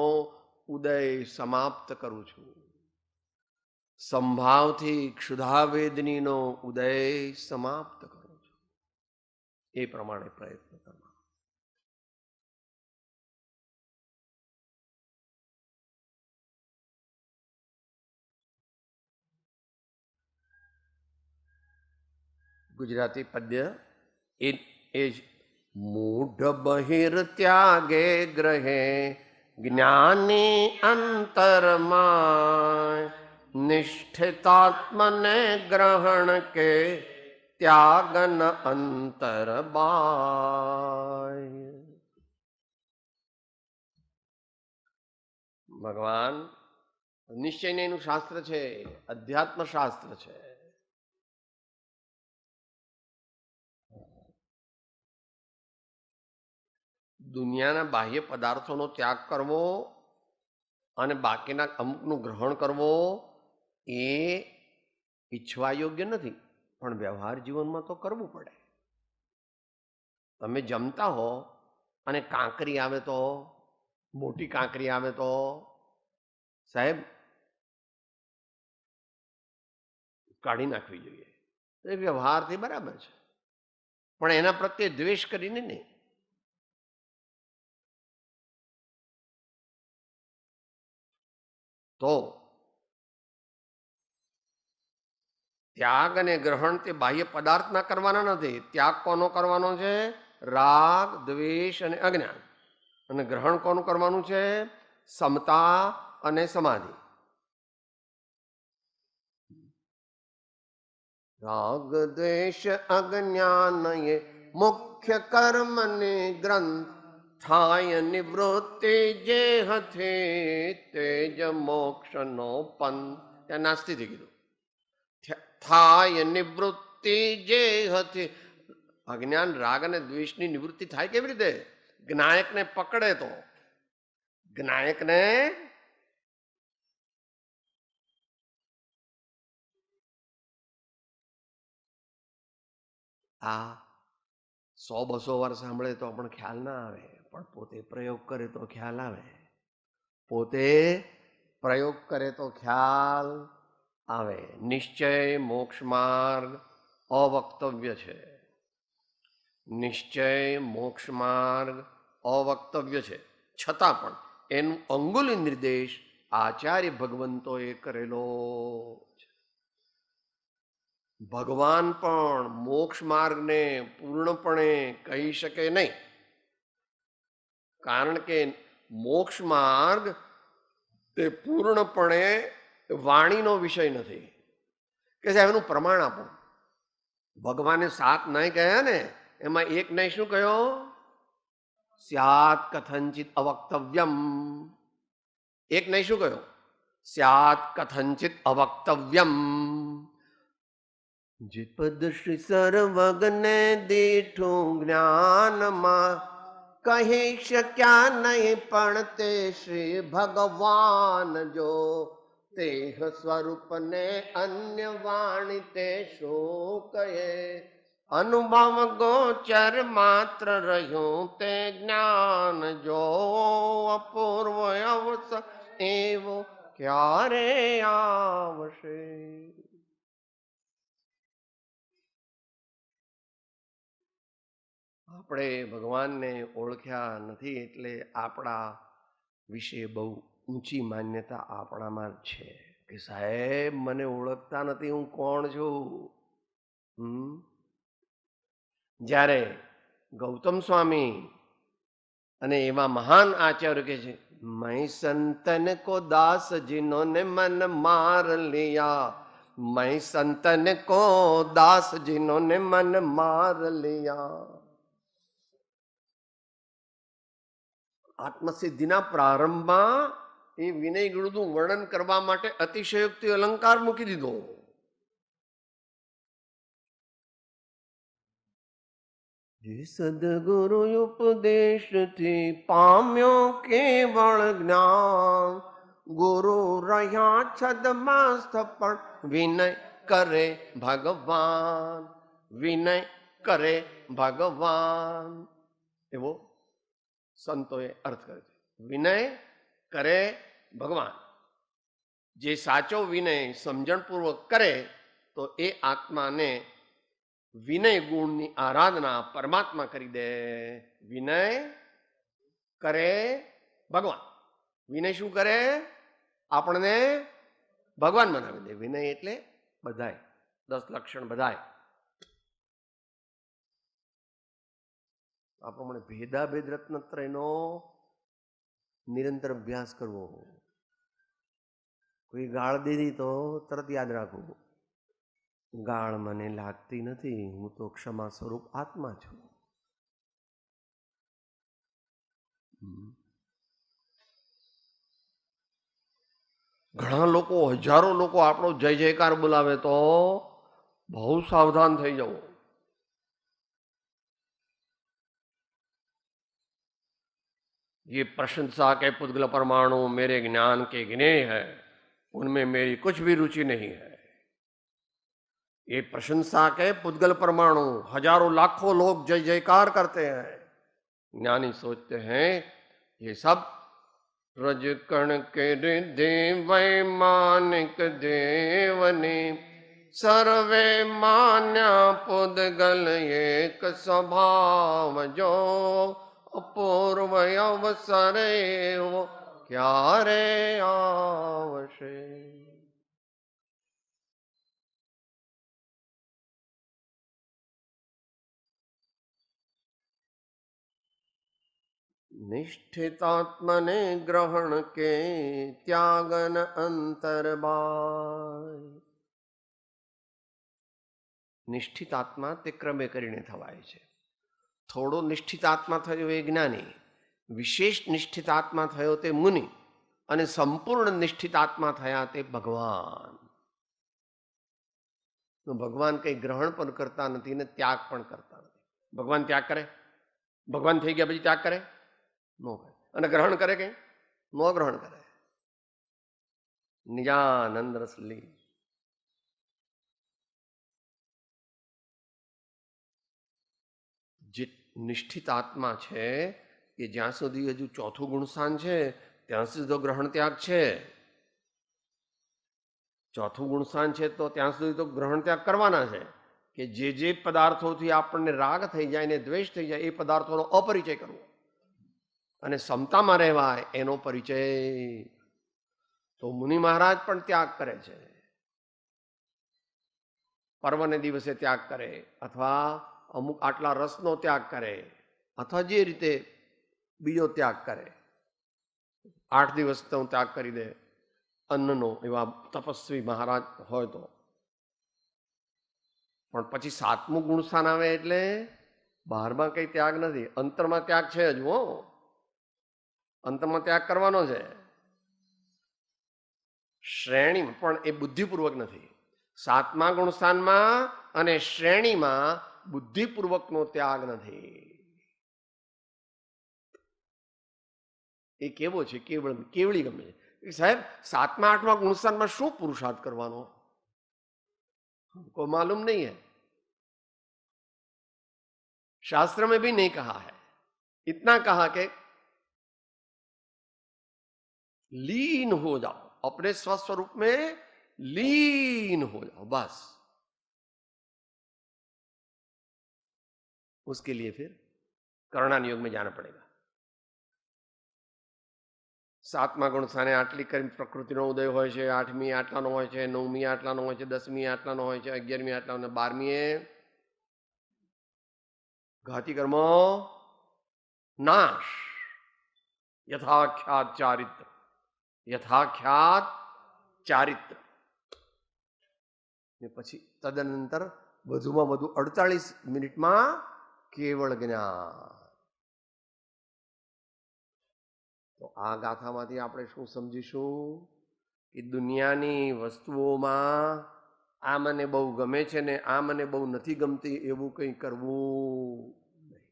ઉદય સમાપ્ત કરું છું. સંભાવથી ક્ષુધા વેદનીનો ઉદય સમાપ્ત કરું છું. એ પ્રમાણે પ્રયત્ન કરવા. ગુજરાતી પદ્ય એ જ. મૂઢ બહિર ત્યાગે ગ્રહે જ્ઞાની અંતરમાં નિષ્ઠિતાત્મને ગ્રહણ કે ત્યાગન અંતર બાય. ભગવાન નિશ્ચયનું શાસ્ત્ર છે, અધ્યાત્મ શાસ્ત્ર છે. દુનિયાના બાહ્ય પદાર્થોનો ત્યાગ કરવો અને બાકીના અમુકનું ગ્રહણ કરવો એ ઈચ્છવા યોગ્ય નથી, પણ વ્યવહાર જીવનમાં તો કરવું પડે. તમે જમતા હો અને કાંકરી આવે તો, મોટી કાંકરી આવે તો સાહેબ કાઢી નાખવી જોઈએ. એ વ્યવહારથી બરાબર છે, પણ એના પ્રત્યે દ્વેષ કરીને નહીં. તો ત્યાગ અને ગ્રહણ તે બાહ્ય પદાર્થના કરવાના નથી. ત્યાગ કોનો કરવાનો છે? રાગ, દ્વેષ અને અજ્ઞાન. અને ગ્રહણ કોનું કરવાનું છે? સમતા અને સમાધિ. રાગ દ્વેષ અજ્ઞાન એ મુખ્ય કર્મ ને ગ્રંથ, થાય નિવૃત્તિ જે હથે તેજ મોક્ષ નો પંથ. ત્યાં નાસ્તી થઈ કીધું. થાય નિવૃત્તિ જે હથે. અજ્ઞાન રાગ અને દ્વેષની નિવૃત્તિ થાય કેવી રીતે? જ્ઞાયકને પકડે તો. જ્ઞાયકને આ 100-200 વાર સાંભળે તો પણ ખ્યાલ ના આવે, પણ પોતે પ્રયોગ કરે તો ખ્યાલ આવે. પોતે પ્રયોગ કરે તો ખ્યાલ આવે. નિશ્ચય મોક્ષ માર્ગ અવક્તવ્ય છે. નિશ્ચય મોક્ષ માર્ગ અવક્તવ્ય છે, છતાં પણ એનું અંગુલી નિર્દેશ આચાર્ય ભગવંતોએ કરેલો છે. ભગવાન પણ મોક્ષ માર્ગને પૂર્ણપણે કહી શકે નહીં, કારણ કે મોક્ષ માર્ગ તે પૂર્ણપણે વાણીનો વિષય નથી કે સાહેબ એનું પ્રમાણ આપો. ભગવાને 7 નહીં કહ્યા ને, એમાં એક નહીં શું કહ્યો? સ્યાત કથંચિત અવક્તવ્યમ. એક નહીં શું કહ્યો? સ્યાત કથંચિત અવક્તવ્યમ. જે પદ શ્રી સર્વજ્ઞને દીઠું જ્ઞાનમાં, કહી શક્યા નહીં પણ તે શ્રી ભગવાન જો. તેહ સ્વરૂપને અન્ય વાણી તે શું કહે? અનુભવ ગોચર માત્ર રહ્યું તે જ્ઞાન જો. અપૂર્વ અવસર એવો ક્યારે આવશે? આપણે ભગવાનને ઓળખ્યા નથી એટલે આપણા વિશે બહુ ઊંચી માન્યતા આપણામાં જ છે કે સાહેબ મને ઓળખતા નથી, હું કોણ છું. જ્યારે ગૌતમ સ્વામી અને એવા મહાન આચાર્ય કે છે, मैं संतन को दास जिन्होंने मन मार लिया, मैं संतन को दास जिन्होंने मन मार लिया. આત્મસિદ્ધિના પ્રારંભમાં એ વિનય ગુણનું વર્ણન કરવા માટે અતિશયોક્તિ અલંકાર મૂકી દીધો. જે સદગુરુ ઉપદેશથી પામ્યો કેવળ જ્ઞાન, ગુરુ રહ્યા છદમાસ્થ પણ વિનય કરે ભગવાન. વિનય કરે ભગવાન એવો સંતોએ અર્થ કર્યો છે. વિનય કરે ભગવાન. જે સાચો વિનય સમજણપૂર્વક કરે તો એ આત્માને વિનય ગુણની આરાધના પરમાત્મા કરી દે. વિનય કરે ભગવાન. વિનય શું કરે? આપણને ભગવાન બનાવી દે. વિનય એટલે બધાય 10 લક્ષણ બધાય. આ પ્રમાણે ભેદાભેદ રત્નત્રયનો નિરંતર અભ્યાસ કરવો. કોઈ ગાળ દીધી તો તરત યાદ રાખવું, ગાળ મને લાગતી નથી, હું તો ક્ષમા સ્વરૂપ આત્મા છું. ઘણા લોકો, હજારો લોકો આપણો જય જયકાર બોલાવે તો બહુ સાવધાન થઈ જવું. ये प्रशंसा के पुद्गल परमाणु मेरे ज्ञान के गिने हैं, उनमें मेरी कुछ भी रुचि नहीं है. ये प्रशंसा के पुद्गल परमाणु, हजारों लाखों लोग जय जयकार करते हैं. ज्ञानी सोचते हैं ये सब रज कण के रिद्धि वैमानिक देवनी, सर्वे मान्या पुद्गल एक स्वभाव जो. અપૂર્વ અવસરે એવો ક્યારે આવશે? નિષ્ઠિતાત્મને ગ્રહણ કે ત્યાગન અંતર બાય. નિષ્ઠિત આત્મા તે ક્રમે કરીને થવાય છે. થોડો નિષ્ઠિત આત્મા થયો એ જ્ઞાની, વિશેષ નિષ્ઠિત આત્મા થયો તે મુનિ, અને સંપૂર્ણ નિષ્ઠિત આત્મા થયા તે ભગવાન. ભગવાન કંઈ ગ્રહણ પણ કરતા નથી ને ત્યાગ પણ કરતા નથી. ભગવાન ત્યાગ કરે? ભગવાન થઈ ગયા પછી ત્યાગ કરે? ન કરે. અને ગ્રહણ કરે કંઈ? ન ગ્રહણ કરે. નિજાનંદ રસ લી. જે નિષ્ઠિત આત્મા છે એ જ્યાં સુધી હજુ ચોથું ગુણસ્થાન છે ત્યાં સુધી તો ગ્રહણ ત્યાગ છે. ચોથું ગુણસ્થાન છે તો ત્યાં સુધી તો ગ્રહણ ત્યાગ કરવાના છે કે જે પદાર્થોથી આપણને રાગ થઈ જાય ને દ્વેષ થઈ જાય એ પદાર્થોનો અપરિચય કરવો અને સમતામાં રહેવાય એનો પરિચય. તો મુનિ મહારાજ પણ ત્યાગ કરે છે. પર્વને દિવસે ત્યાગ કરે, અથવા અમુક આટલા રસનો ત્યાગ કરે, અથવા જે રીતે બીજો ત્યાગ કરે. 8 દિવસનો ત્યાગ કરી દે અન્નનો, એવા તપસ્વી મહારાજ હોય તો. પણ પછી 7મું ગુણસ્થાન આવે એટલે બહારમાં કંઈ ત્યાગ નથી, અંતરમાં ત્યાગ છે જ. હો, અંતરમાં ત્યાગ કરવાનો છે. શ્રેણી પણ એ બુદ્ધિપૂર્વક નથી. 7મા ગુણસ્થાનમાં અને શ્રેણીમાં બુદ્ધિપૂર્વકનો ત્યાગ નથી. એ કેવો છે? કેવળી ગમે છે. સાહેબ 7મા 8મા ગુણસ્થાનમાં શું પુરુષાર્થ કરવાનો? हमको मालूम नहीं है, शास्त्र में भी नहीं कहा है. इतना कहा कि लीन हो जाओ, अपने स्वस्वरूप में लीन हो जाओ, बस. उसके लिए फिर करुणा योग में जाना पड़ेगा. 7મા ગુણસ્થાને આટલી પ્રકૃતિનો ઉદય હોય છે, 8મી આટલાનો હોય છે, 9મી આટલાનો હોય છે, 10મી આટલાનો હોય છે, 11મી આટલાનો, 12મીએ ઘાતી કર્મો નાશ, યથાખ્યાત ચારિત્ર, યથાખ્યાત ચારિત્ર. ને પછી તદનંતર વધુમાં વધુ 48 મિનિટમાં કેવળ જ્ઞાન. તો આ ગાથામાંથી આપણે શું સમજીશું કે દુનિયાની વસ્તુઓમાં આ મને બહુ ગમે છે ને આ મને બહુ નથી ગમતી એવું કંઈ કરવું નહીં.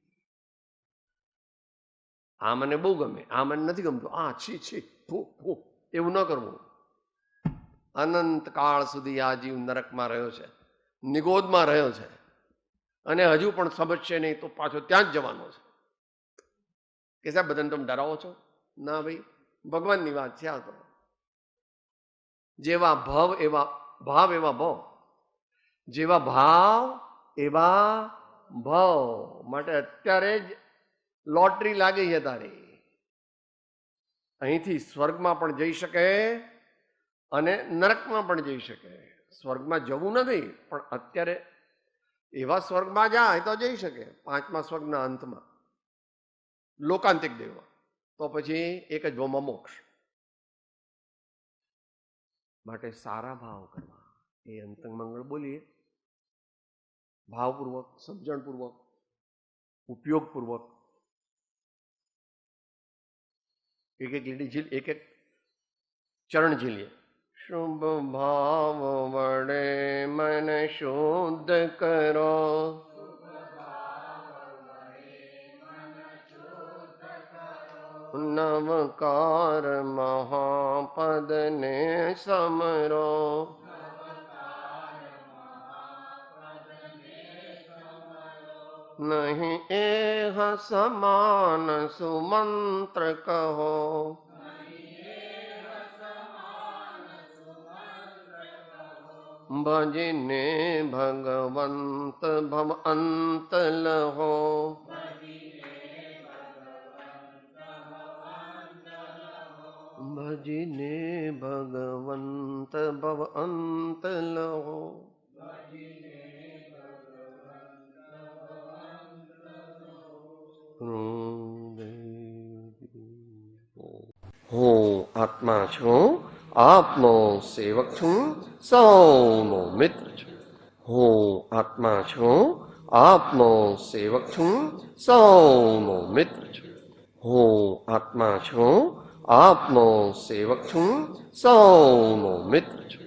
આ મને બહુ ગમે, આ મને નથી ગમતું, આ છી છી ફૂ ફૂ, એવું ન કરવું. અનંતકાળ સુધી આ જીવ નરકમાં રહ્યો છે, નિગોદમાં રહ્યો છે, અને હજુ પણ સમજશે નહીં તો પાછો ત્યાં જ જવાનો છે. કે સાહેબ બધાને તમે ડરાવો છો? ના ભાઈ, ભગવાનની વાત છે આ તો. જેવા ભાવ એવા ભાવ, એવા ભાવ, જેવા ભાવ એવા ભાવ. માટે અત્યારે જ લોટરી લાગી છે તારી. અહીંથી સ્વર્ગમાં પણ જઈ શકે અને નરકમાં પણ જઈ શકે. સ્વર્ગમાં જવું નથી, પણ અત્યારે એવા સ્વર્ગમાં જાય તો જઈ શકે, 5મા સ્વર્ગના અંતમાં, લોકાંતિક દેવમાં. તો પછી એક જ ભાવમાં મોક્ષ. માટે સારા ભાવ કરવા, એ અંતંગ મંગળ બોલીએ, ભાવપૂર્વક, સમજણપૂર્વક, ઉપયોગપૂર્વક. એક એક લીટી એક એક ચરણ ઝીલીએ. શુભ ભાવ વડે મન શુદ્ધ કરો, નવકાર મહાપદને સમરો, નહીં એહ સમાન સુમંત્ર કહો, ભજને ભગવંત ભવ અંત લહો, ભજને ભગવંત ભવ અંત લહો. હું આત્મા છું, આપનો સેવક છું, સૌનો મિત્ર છું. હું આત્મા છું, આપનો સેવક છું, સૌનો મિત્ર છું. હું આત્મા છું, આપનો સેવક છું, સૌનો મિત્ર છું.